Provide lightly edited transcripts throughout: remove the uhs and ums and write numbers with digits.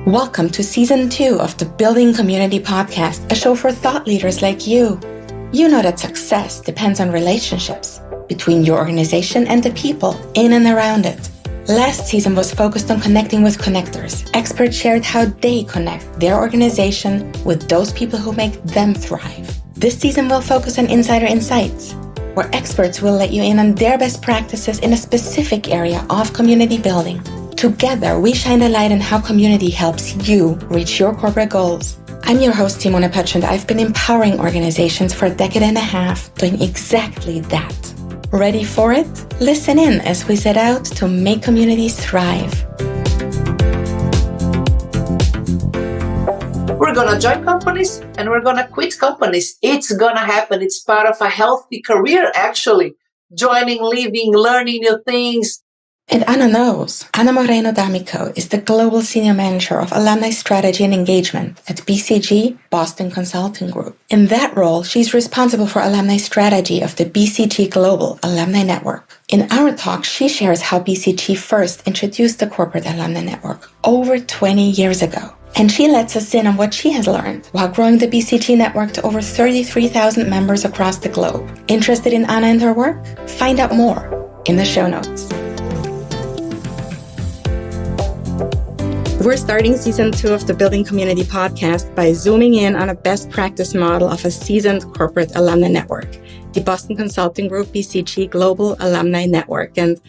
Welcome to Season 2 of the Building Community Podcast, a show for thought leaders like you. You know that success depends on relationships between your organization and the people in and around it. Last season was focused on connecting with connectors. Experts shared how they connect their organization with those people who make them thrive. This season will focus on insider insights, where experts will let you in on their best practices in a specific area of community building. Together, we shine a light on how community helps you reach your corporate goals. I'm your host, Simone, and I've been empowering organizations for a decade and a half doing exactly that. Ready for it? Listen in as we set out to make communities thrive. We're going to join companies and we're going to quit companies. It's going to happen. It's part of a healthy career, actually. Joining, leaving, learning new things. And Anna knows. Anna Moreno Damico is the Global Senior Manager of Alumni Strategy and Engagement at BCG Boston Consulting Group. In that role, she's responsible for alumni strategy of the BCG Global Alumni Network. In our talk, she shares how BCG first introduced the Corporate Alumni Network over 20 years ago. And she lets us in on what she has learned while growing the BCG network to over 33,000 members across the globe. Interested in Anna and her work? Find out more in the show notes. We're starting Season 2 of the Building Community Podcast by zooming in on a best practice model of a seasoned corporate alumni network, the Boston Consulting Group BCG Global Alumni Network. And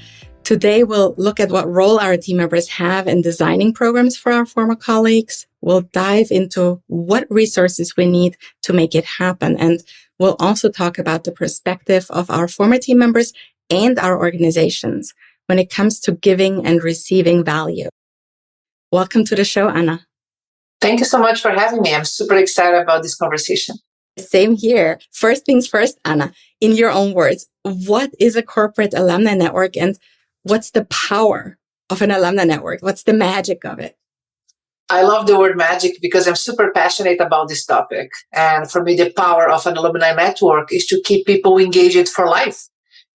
today we'll look at what role our team members have in designing programs for our former colleagues. We'll dive into what resources we need to make it happen. And we'll also talk about the perspective of our former team members and our organizations when it comes to giving and receiving value. Welcome to the show, Anna. Thank you so much for having me. I'm super excited about this conversation. Same here. First things first, Anna, in your own words, what is a corporate alumni network and what's the power of an alumni network? What's the magic of it? I love the word magic because I'm super passionate about this topic. And for me, the power of an alumni network is to keep people engaged for life,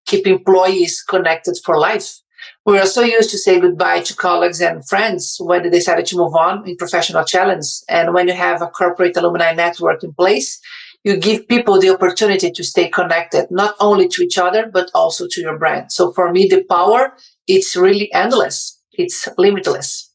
keep employees connected for life. We are so used to say goodbye to colleagues and friends when they decided to move on in professional challenge. And when you have a corporate alumni network in place, you give people the opportunity to stay connected, not only to each other, but also to your brand. So for me, the power, it's really endless. It's limitless.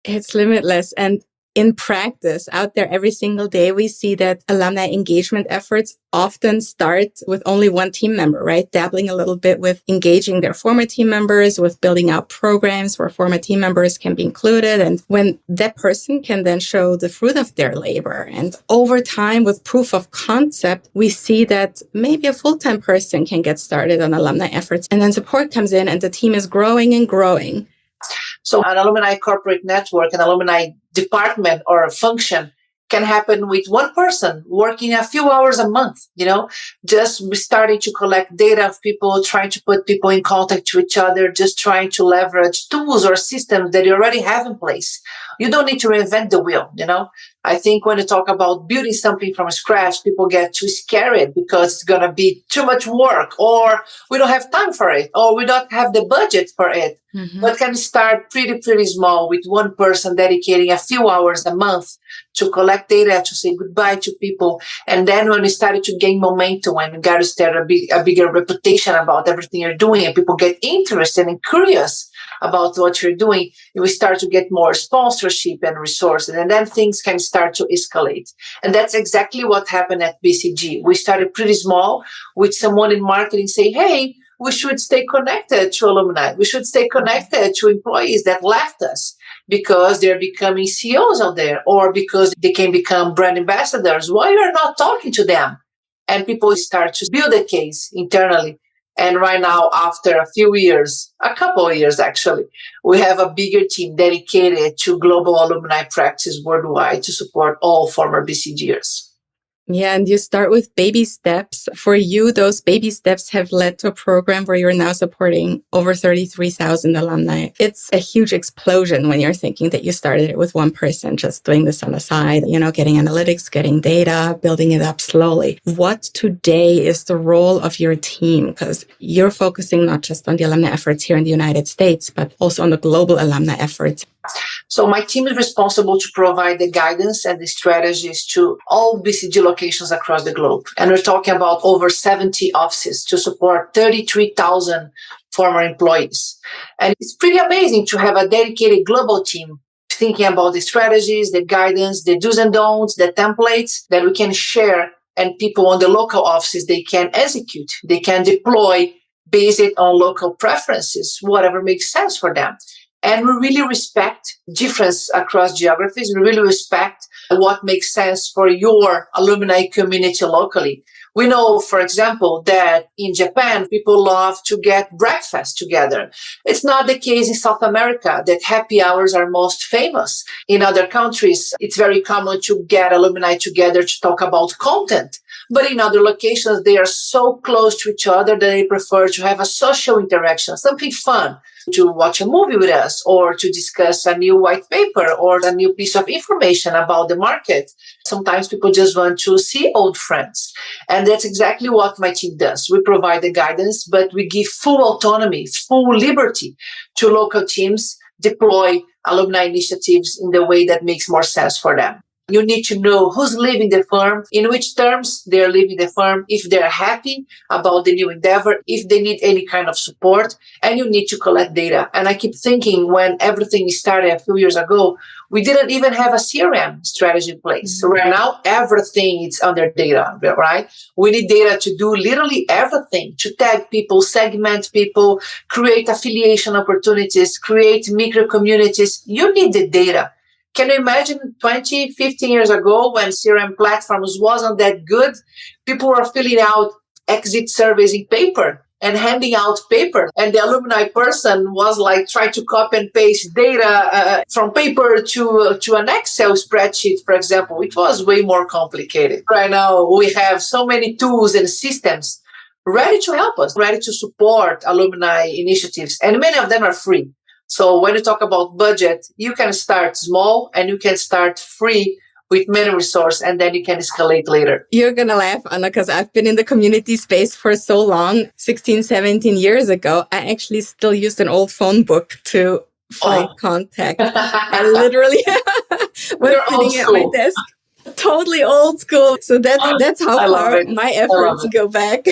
It's limitless. And in practice, out there every single day, we see that alumni engagement efforts often start with only one team member, right? Dabbling a little bit with engaging their former team members, with building out programs where former team members can be included. And when that person can then show the fruit of their labor. And over time, with proof of concept, we see that maybe a full-time person can get started on alumni efforts. And then support comes in and the team is growing and growing. So an alumni corporate network, an alumni department or a function can happen with one person working a few hours a month, just starting to collect data of people, trying to put people in contact with each other, just trying to leverage tools or systems that you already have in place. You don't need to reinvent the wheel, I think when you talk about building something from scratch, people get too scared because it's going to be too much work, or we don't have time for it, or we don't have the budget for it. Mm-hmm. But can start pretty small with one person dedicating a few hours a month to collect data, to say goodbye to people. And then when we started to gain momentum and you got to start a bigger reputation about everything you're doing and people get interested and curious about what you're doing, we start to get more sponsorship and resources, and then things can start to escalate. And that's exactly what happened at BCG. We started pretty small with someone in marketing saying, hey, we should stay connected to alumni. We should stay connected to employees that left us because they're becoming CEOs out there or because they can become brand ambassadors. Why you're not talking to them? And people start to build a case internally. And right now, after a couple of years actually, we have a bigger team dedicated to global alumni practice worldwide to support all former BCGers. Yeah, and you start with baby steps. For you, those baby steps have led to a program where you're now supporting over 33,000 alumni. It's a huge explosion when you're thinking that you started it with one person, just doing this on the side, getting analytics, getting data, building it up slowly. What today is the role of your team? Because you're focusing not just on the alumni efforts here in the United States, but also on the global alumni efforts. So my team is responsible to provide the guidance and the strategies to all BCG locations across the globe. And we're talking about over 70 offices to support 33,000 former employees. And it's pretty amazing to have a dedicated global team thinking about the strategies, the guidance, the do's and don'ts, the templates that we can share, and people on the local offices, they can execute, they can deploy based on local preferences, whatever makes sense for them. And we really respect difference across geographies. We really respect what makes sense for your alumni community locally. We know, for example, that in Japan, people love to get breakfast together. It's not the case in South America that happy hours are most famous. In other countries, it's very common to get alumni together to talk about content. But in other locations, they are so close to each other that they prefer to have a social interaction, something fun, to watch a movie with us or to discuss a new white paper or a new piece of information about the market. Sometimes people just want to see old friends. And that's exactly what my team does. We provide the guidance, but we give full autonomy, full liberty to local teams deploy alumni initiatives in the way that makes more sense for them. You need to know who's leaving the firm, in which terms they're leaving the firm, if they're happy about the new endeavor, if they need any kind of support, and you need to collect data. And I keep thinking when everything started a few years ago, we didn't even have a CRM strategy in place. So right now, everything is under data, right? We need data to do literally everything, to tag people, segment people, create affiliation opportunities, create micro communities. You need the data. Can you imagine 20, 15 years ago when CRM platforms wasn't that good? People were filling out exit surveys in paper and handing out paper. And the alumni person was like trying to copy and paste data from paper to an Excel spreadsheet, for example. It was way more complicated. Right now, we have so many tools and systems ready to help us, ready to support alumni initiatives. And many of them are free. So when you talk about budget, you can start small and you can start free with many resources, and then you can escalate later. You're going to laugh, Anna, because I've been in the community space for so long. 16, 17 years ago, I actually still used an old phone book to find contact. I literally was sitting at my desk. Totally old school. So that's how far my efforts go back.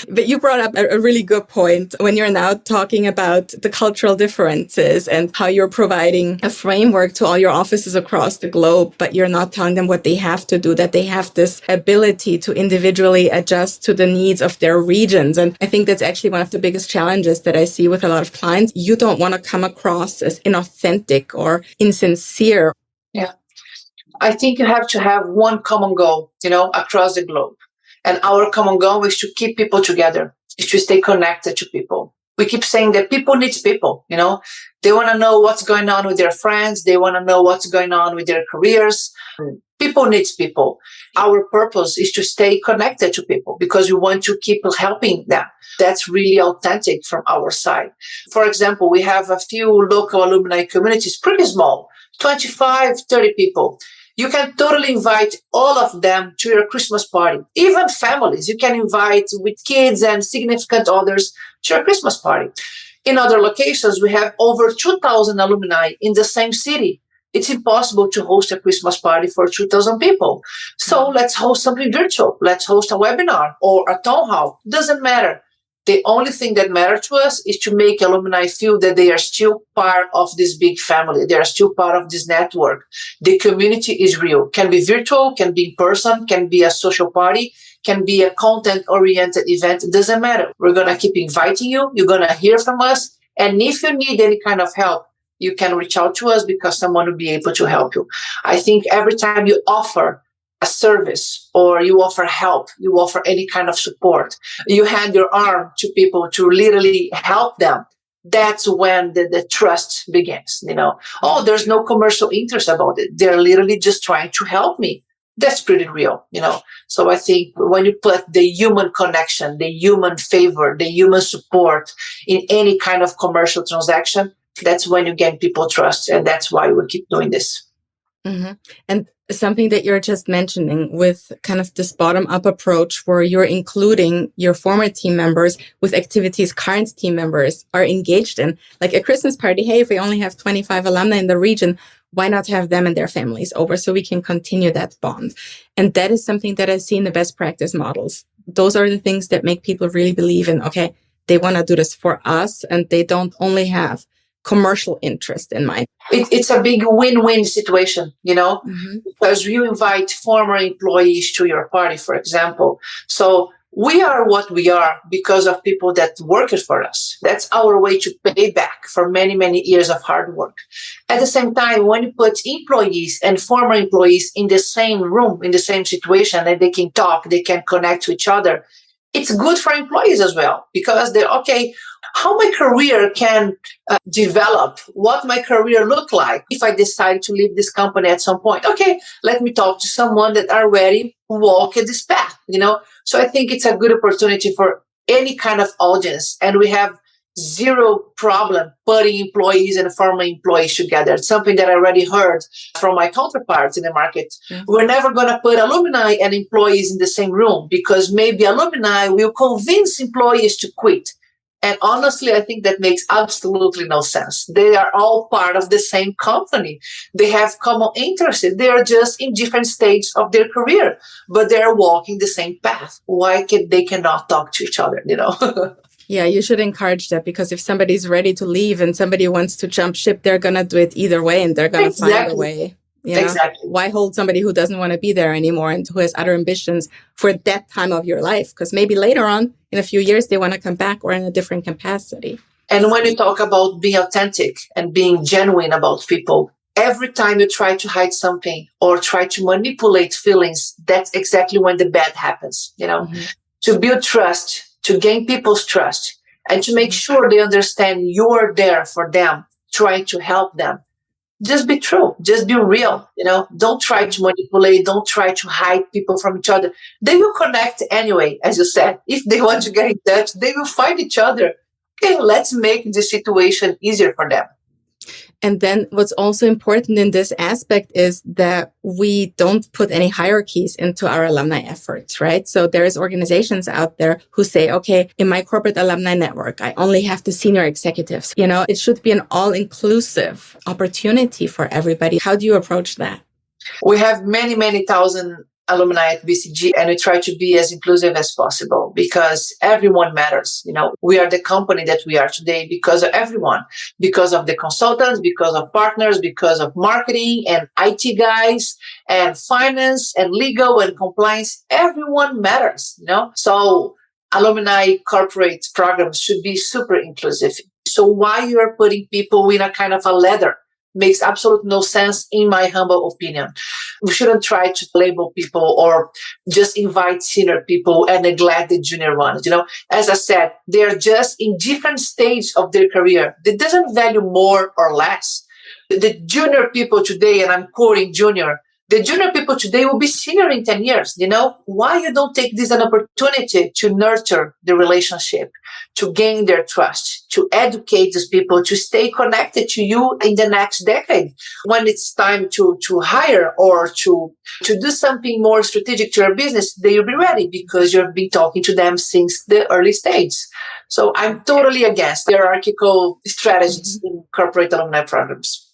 But you brought up a really good point when you're now talking about the cultural differences and how you're providing a framework to all your offices across the globe, but you're not telling them what they have to do, that they have this ability to individually adjust to the needs of their regions. And I think that's actually one of the biggest challenges that I see with a lot of clients. You don't want to come across as inauthentic or insincere. Yeah. I think you have to have one common goal, across the globe. And our common goal is to keep people together, is to stay connected to people. We keep saying that people need people, They want to know what's going on with their friends. They want to know what's going on with their careers. People need people. Our purpose is to stay connected to people because we want to keep helping them. That's really authentic from our side. For example, we have a few local alumni communities, pretty small, 25, 30 people. You can totally invite all of them to your Christmas party. Even families, you can invite with kids and significant others to your Christmas party. In other locations, we have over 2,000 alumni in the same city. It's impossible to host a Christmas party for 2,000 people. So let's host something virtual. Let's host a webinar or a town hall. Doesn't matter. The only thing that matters to us is to make alumni feel that they are still part of this big family. They are still part of this network. The community is real. Can be virtual, can be in person, can be a social party, can be a content-oriented event. It doesn't matter. We're going to keep inviting you. You're going to hear from us. And if you need any kind of help, you can reach out to us because someone will be able to help you. I think every time you offer a service or you offer help, you offer any kind of support, you hand your arm to people to literally help them, that's when the trust begins. There's no commercial interest about it. They're literally just trying to help me. That's pretty real, So I think when you put the human connection, the human favor, the human support in any kind of commercial transaction, that's when you gain people trust. And that's why we keep doing this. Mm-hmm. And something that you're just mentioning with kind of this bottom-up approach where you're including your former team members with activities current team members are engaged in, like a Christmas party. Hey, if we only have 25 alumni in the region, why not have them and their families over so we can continue that bond? And that is something that I see in the best practice models. Those are the things that make people really believe in, okay, they want to do this for us and they don't only have commercial interest in mind. It's a big win-win situation, because you invite former employees to your party, for example. So we are what we are because of people that worked for us. That's our way to pay back for many, many years of hard work. At the same time, when you put employees and former employees in the same room, in the same situation, and they can talk, they can connect to each other, it's good for employees as well, because they're, okay, how my career can develop, what my career look like if I decide to leave this company at some point. Okay, let me talk to someone that already walk this path, So I think it's a good opportunity for any kind of audience. And we have zero problem putting employees and former employees together. It's something that I already heard from my counterparts in the market. Mm-hmm. We're never going to put alumni and employees in the same room because maybe alumni will convince employees to quit. And honestly, I think that makes absolutely no sense. They are all part of the same company. They have common interests. They are just in different stages of their career, but they are walking the same path. Why they cannot talk to each other, Yeah, you should encourage that, because if somebody's ready to leave and somebody wants to jump ship, they're going to do it either way and they're going to find a way. Exactly. Why hold somebody who doesn't want to be there anymore and who has other ambitions for that time of your life? Because maybe later on, in a few years, they want to come back or in a different capacity. And when you talk about being authentic and being genuine about people, every time you try to hide something or try to manipulate feelings, that's exactly when the bad happens, To build trust, to gain people's trust, and to make sure they understand you're there for them, trying to help them. Just be true. Just be real. Don't try to manipulate. Don't try to hide people from each other. They will connect anyway, as you said. If they want to get in touch, they will find each other. Okay, let's make the situation easier for them. And then what's also important in this aspect is that we don't put any hierarchies into our alumni efforts, right? So there's organizations out there who say, okay, in my corporate alumni network, I only have the senior executives. It should be an all-inclusive opportunity for everybody. How do you approach that? We have many, many thousand alumni at BCG, and we try to be as inclusive as possible because everyone matters. We are the company that we are today because of everyone, because of the consultants, because of partners, because of marketing and IT guys and finance and legal and compliance. Everyone matters, So alumni corporate programs should be super inclusive. So why you are putting people in a kind of a ladder makes absolutely no sense, in my humble opinion. We shouldn't try to label people or just invite senior people and neglect the junior ones. As I said, they're just in different stages of their career. It doesn't value more or less. The junior people today, and I'm quoting junior, the junior people today will be senior in 10 years. Why you don't take this an opportunity to nurture the relationship, to gain their trust, to educate these people, to stay connected to you in the next decade. When it's time to hire or to do something more strategic to your business, they will be ready because you've been talking to them since the early stage. So I'm totally against hierarchical strategies in corporate alumni programs.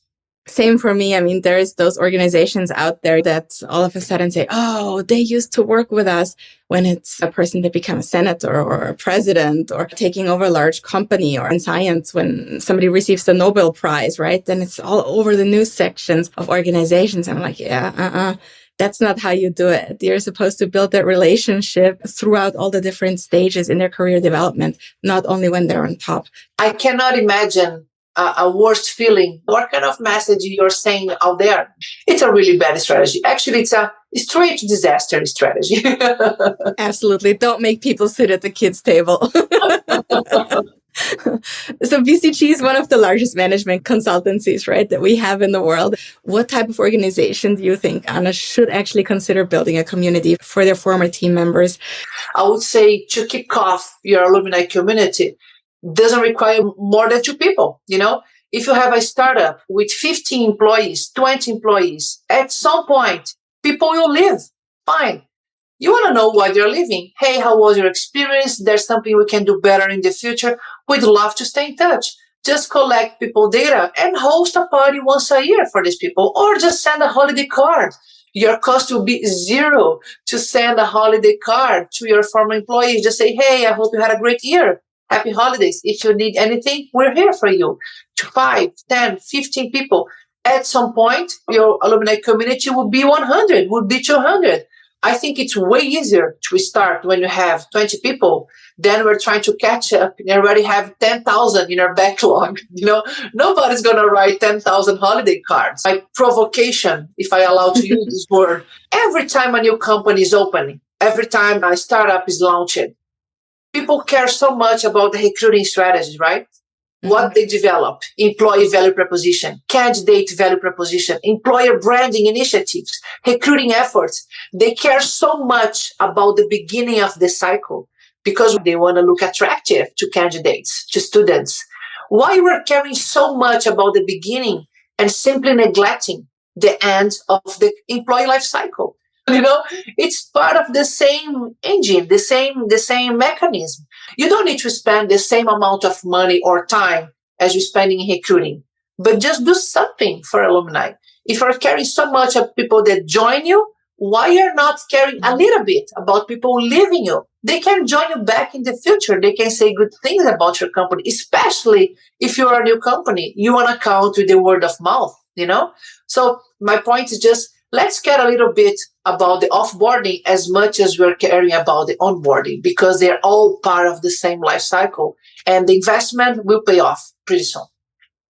Same for me. I mean, there's those organizations out there that all of a sudden say, oh, they used to work with us, when it's a person that becomes a senator or a president or taking over a large company, or in science, when somebody receives the Nobel Prize, right? Then it's all over the news sections of organizations. I'm like, that's not how you do it. You're supposed to build that relationship throughout all the different stages in their career development, not only when they're on top. I cannot imagine a worst feeling. What kind of message you're saying out there? It's a really bad strategy. Actually, it's a straight disaster strategy. Absolutely. Don't make people sit at the kids' table. So BCG is one of the largest management consultancies, right, that we have in the world. What type of organization do you think, Anna, should actually consider building a community for their former team members? I would say to kick off your alumni community doesn't require more than 2 people. If you have a startup with 15 employees, 20 employees, at some point, people will leave. Fine. You want to know why they're leaving. Hey, how was your experience? There's something we can do better in the future. We'd love to stay in touch. just collect people data and host a party once a year for these people, or just send a holiday card. Your cost will be zero to send a holiday card to your former employees. Just say, hey, I hope you had a great year. Happy holidays. If you need anything, we're here for you. To 5, 10, 15 people. At some point, your alumni community will be 100, will be 200. I think it's way easier to start when you have 20 people. Then we're trying to catch up and already have 10,000 in our backlog. Nobody's going to write 10,000 holiday cards. My provocation, if I allow to use this word, every time a new company is opening, every time a startup is launched, people care so much about the recruiting strategies, right? What they develop, employee value proposition, candidate value proposition, employer branding initiatives, recruiting efforts. They care so much about the beginning of the cycle because they want to look attractive to candidates, to students. Why we're caring so much about the beginning and simply neglecting the end of the employee life cycle? It's part of the same engine, the same mechanism. You don't need to spend the same amount of money or time as you're spending in recruiting, but just do something for alumni. If you're caring so much of people that join you, why you're not caring a little bit about people leaving you? They can join you back in the future. They can say good things about your company, especially if you're a new company. You want to count with the word of mouth, So my point is just, let's care a little bit about the offboarding as much as we're caring about the onboarding, because they're all part of the same life cycle, and the investment will pay off pretty soon.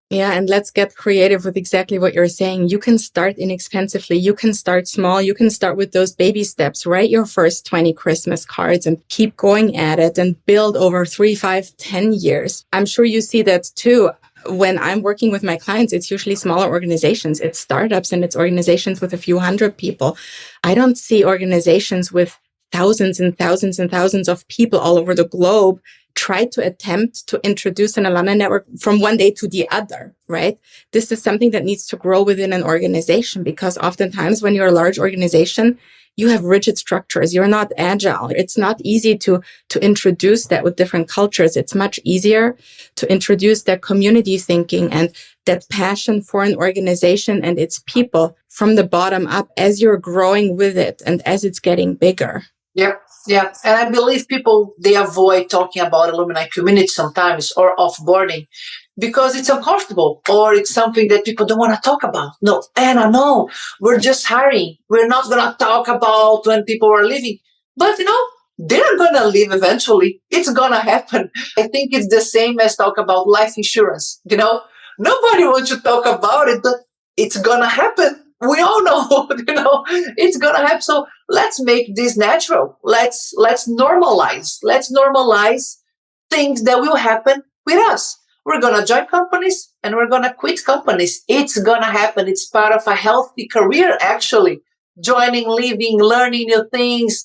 Yeah, and let's get creative with exactly what you're saying. You can start inexpensively. You can start small. You can start with those baby steps. Write your first 20 Christmas cards and keep going at it and build over 3, 5, 10 years. I'm sure you see that too. When I'm working with my clients, it's usually smaller organizations. It's startups and it's organizations with a few hundred people. I don't see organizations with thousands and thousands and thousands of people all over the globe try to attempt to introduce an alumni network from one day to the other, right? This is something that needs to grow within an organization, because oftentimes when you're a large organization, you have rigid structures. You're not agile. It's not easy to introduce that with different cultures. It's much easier to introduce that community thinking and that passion for an organization and its people from the bottom up as you're growing with it and as it's getting bigger. Yeah. And I believe people, they avoid talking about alumni community sometimes, or offboarding, because it's uncomfortable, or it's something that people don't want to talk about. No, Anna, no, we're just hiring. We're not going to talk about when people are leaving. But, they're going to leave eventually. It's going to happen. I think it's the same as talk about life insurance. Nobody wants to talk about it, but it's going to happen. We all know, it's going to happen. So let's make this natural. Let's normalize. Let's normalize things that will happen with us. We're going to join companies and we're going to quit companies. It's going to happen. It's part of a healthy career, actually. Joining, leaving, learning new things,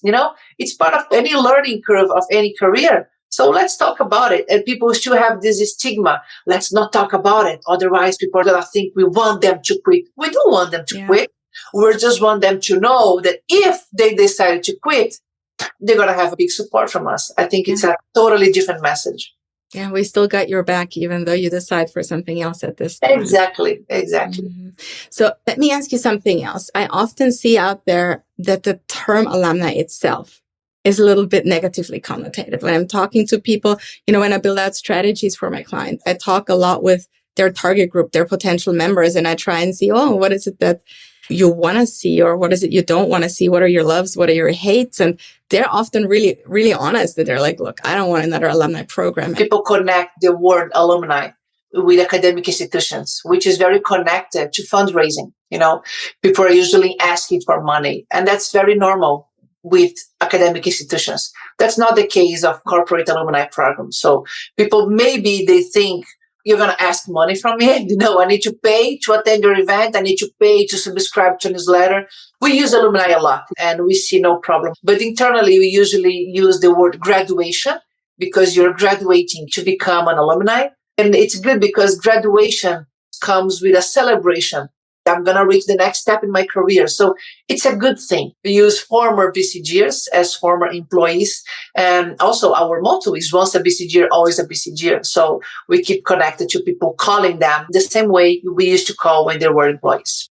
it's part of any learning curve of any career. So let's talk about it. And people still have this stigma. Let's not talk about it. Otherwise, people are going to think we want them to quit. We don't want them to quit. We just want them to know that if they decide to quit, they're going to have a big support from us. I think it's a totally different message. Yeah, we still got your back, even though you decide for something else at this time. Exactly. Mm-hmm. So let me ask you something else. I often see out there that the term alumni itself is a little bit negatively connotated. When I'm talking to people, when I build out strategies for my clients, I talk a lot with their target group, their potential members, and I try and see, what is it that you want to see, or what is it you don't want to see? What are your loves? What are your hates? And they're often really, really honest that they're like, look, I don't want another alumni program. People connect the word alumni with academic institutions, which is very connected to fundraising. People are usually asking for money, and that's very normal with academic institutions. That's not the case of corporate alumni programs. So people, maybe they think, you're going to ask money from me? I need to pay to attend your event. I need to pay to subscribe to newsletter. We use alumni a lot and we see no problem. But internally, we usually use the word graduation, because you're graduating to become an alumni. And it's good because graduation comes with a celebration. I'm going to reach the next step in my career. So it's a good thing. We use former BCGers as former employees. And also our motto is once a BCGer, always a BCGer. So we keep connected to people, calling them the same way we used to call when they were employees.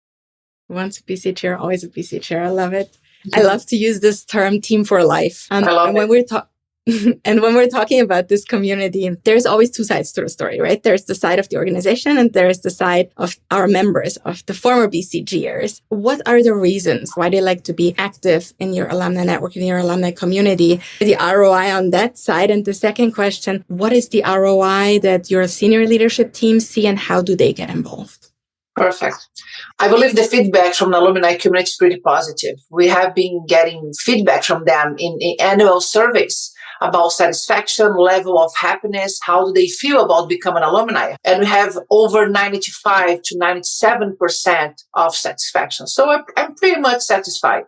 Once a BCGer, always a BCGer. I love it. I love to use this term team for life. I love and when we're talking about this community, there's always two sides to the story, right? There's the side of the organization and there's the side of our members, of the former BCGers. What are the reasons why they like to be active in your alumni network, in your alumni community? The ROI on that side. And the second question, what is the ROI that your senior leadership teams see and how do they get involved? Perfect. I believe the feedback from the alumni community is pretty positive. We have been getting feedback from them in annual surveys about satisfaction, level of happiness, how do they feel about becoming alumni. And we have over 95 to 97% of satisfaction. So I'm pretty much satisfied.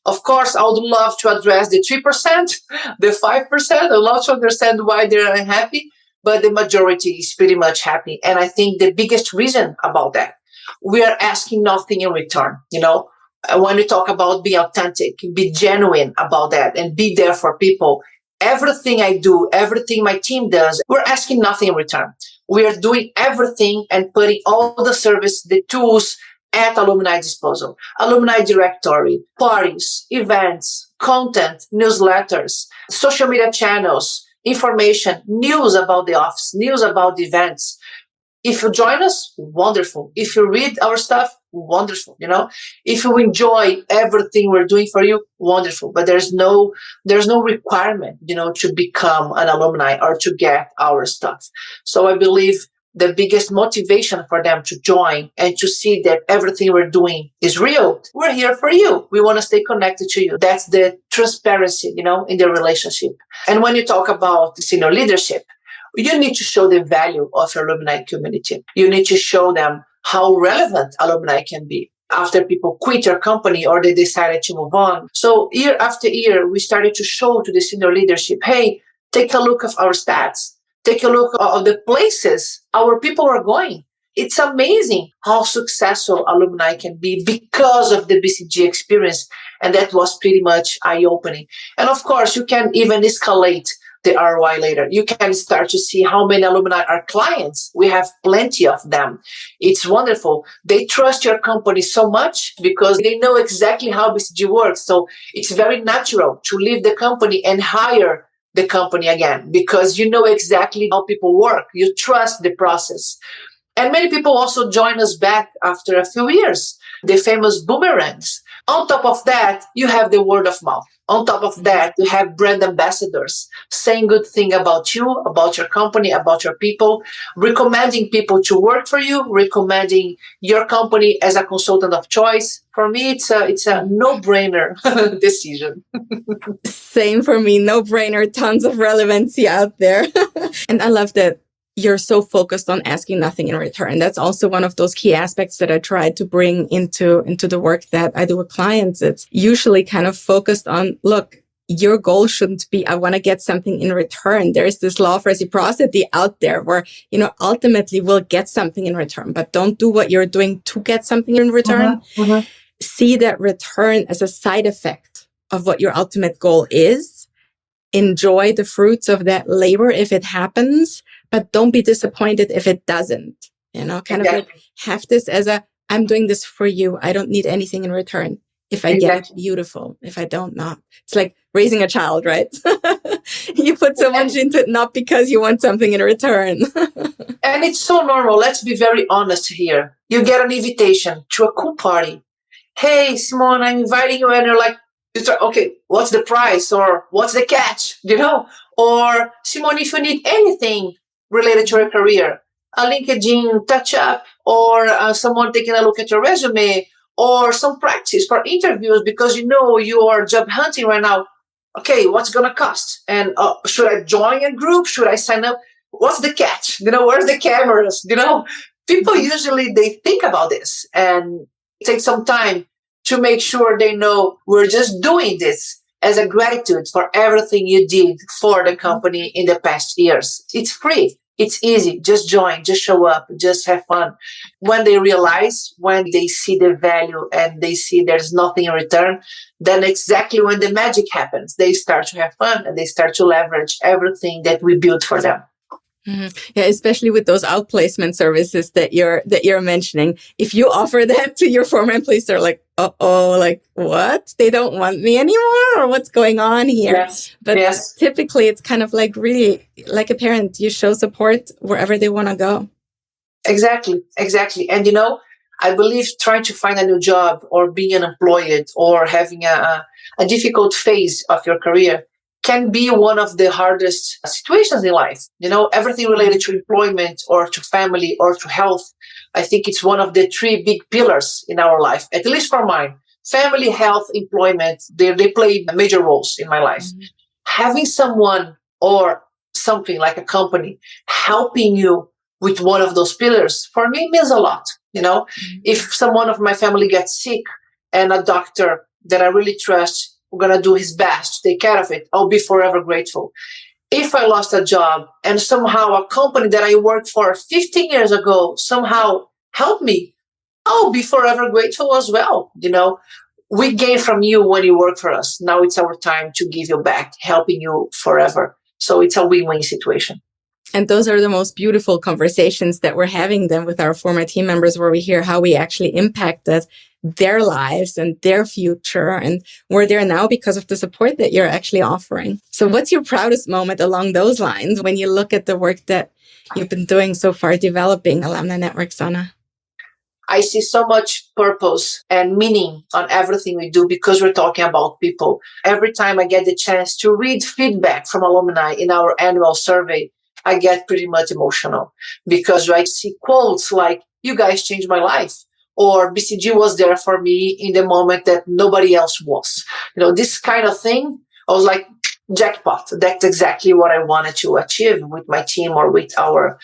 Of course, I would love to address the 3%, the 5%. I'd love to understand why they're unhappy, but the majority is pretty much happy. And I think the biggest reason about that, we are asking nothing in return. When we talk about being authentic, be genuine about that and be there for people, everything I do, everything my team does, we're asking nothing in return. We are doing everything and putting all the service, the tools at alumni disposal. Alumni directory, parties, events, content, newsletters, social media channels, information, news about the office, news about the events. If you join us, wonderful. If you read our stuff, wonderful. If you enjoy everything we're doing for you, wonderful. But there's no requirement, to become an alumni or to get our stuff. So I believe the biggest motivation for them to join and to see that everything we're doing is real. We're here for you. We want to stay connected to you. That's the transparency, in the relationship. And when you talk about senior leadership, you need to show the value of your alumni community. You need to show them how relevant alumni can be after people quit your company or they decided to move on. So year after year, we started to show to the senior leadership, hey, take a look of our stats. Take a look of the places our people are going. It's amazing how successful alumni can be because of the BCG experience. And that was pretty much eye-opening. And of course, you can even escalate the ROI later. You can start to see how many alumni are clients. We have plenty of them. It's wonderful. They trust your company so much because they know exactly how BCG works. So it's very natural to leave the company and hire the company again because you know exactly how people work. You trust the process. And many people also join us back after a few years, the famous boomerangs. On top of that, you have the word of mouth. On top of that, you have brand ambassadors saying good things about you, about your company, about your people, recommending people to work for you, recommending your company as a consultant of choice. For me, it's a no-brainer decision. Same for me, no-brainer, tons of relevancy out there. And I love that you're so focused on asking nothing in return. That's also one of those key aspects that I try to bring into the work that I do with clients. It's usually kind of focused on, look, your goal shouldn't be, I want to get something in return. There's this law of reciprocity out there where, ultimately we'll get something in return, but don't do what you're doing to get something in return. See that return as a side effect of what your ultimate goal is. Enjoy the fruits of that labor if it happens, but don't be disappointed if it doesn't, kind of like have this as I'm doing this for you. I don't need anything in return. If I get it, beautiful. If I don't, not. It's like raising a child, right? You put so much into it, not because you want something in return. And it's so normal. Let's be very honest here. You get an invitation to a cool party. Hey, Simone, I'm inviting you. And you're like, okay, what's the price or what's the catch, Or Simone, if you need anything related to your career, a LinkedIn touch-up or someone taking a look at your resume or some practice for interviews because you are job hunting right now. Okay, what's going to cost? And should I join a group? Should I sign up? What's the catch? Where's the cameras? People usually, they think about this and take some time to make sure they know we're just doing this as a gratitude for everything you did for the company in the past years. It's free. It's easy. Just join, just show up, just have fun. When they see the value and they see there's nothing in return, then exactly when the magic happens, they start to have fun and they start to leverage everything that we built for them. Mm-hmm. Yeah, especially with those outplacement services that you're mentioning. If you offer that to your former employees, they're like, "Uh-oh, like what? They don't want me anymore, or what's going on here?" Yes. But yes. Typically, it's kind of like really like a parent. You show support wherever they want to go. Exactly. And I believe trying to find a new job or being unemployed or having a difficult phase of your career can be one of the hardest situations in life. Everything related to employment or to family or to health. I think it's one of the three big pillars in our life, at least for mine. Family, health, employment, they play major roles in my life. Mm-hmm. Having someone or something like a company helping you with one of those pillars, for me, means a lot. Mm-hmm. If someone of my family gets sick and a doctor that I really trust going to do his best to take care of it, I'll be forever grateful. If I lost a job and somehow a company that I worked for 15 years ago somehow helped me, I'll be forever grateful as well. We gain from you when you work for us. Now it's our time to give you back, helping you forever. So it's a win-win situation. And those are the most beautiful conversations that we're having then with our former team members, where we hear how we actually impacted their lives and their future and where they're now because of the support that you're actually offering. So what's your proudest moment along those lines when you look at the work that you've been doing so far developing Alumni Network, Sana? I see so much purpose and meaning on everything we do because we're talking about people. Every time I get the chance to read feedback from alumni in our annual survey, I get pretty much emotional because I see quotes like, "You guys changed my life," or "BCG was there for me in the moment that nobody else was." This kind of thing, I was like, jackpot. That's exactly what I wanted to achieve with my team or with our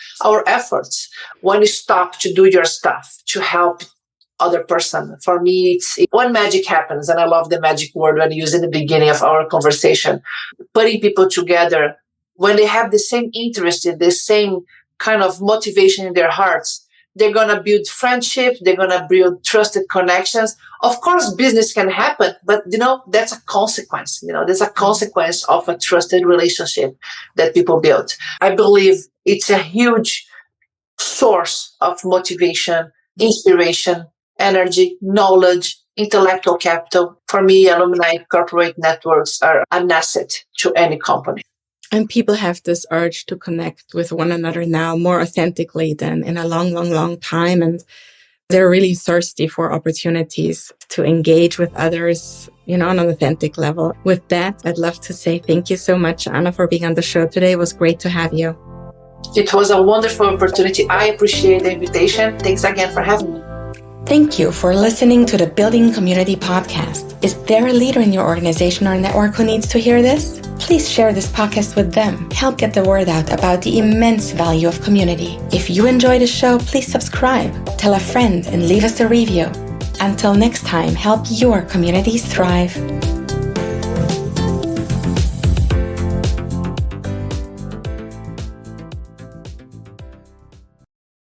efforts. When you stop to do your stuff, to help other person, for me, it's when magic happens, and I love the magic word when I use in the beginning of our conversation, putting people together when they have the same interest, the same kind of motivation in their hearts. They're going to build friendship. They're going to build trusted connections. Of course, business can happen, but, that's a consequence. There's a consequence of a trusted relationship that people build. I believe it's a huge source of motivation, inspiration, energy, knowledge, intellectual capital. For me, alumni corporate networks are an asset to any company. And people have this urge to connect with one another now more authentically than in a long, long, long time. And they're really thirsty for opportunities to engage with others, on an authentic level. With that, I'd love to say thank you so much, Anna, for being on the show today. It was great to have you. It was a wonderful opportunity. I appreciate the invitation. Thanks again for having me. Thank you for listening to the Building Community podcast. Is there a leader in your organization or network who needs to hear this? Please share this podcast with them. Help get the word out about the immense value of community. If you enjoy the show, please subscribe, tell a friend, and leave us a review. Until next time, help your communities thrive.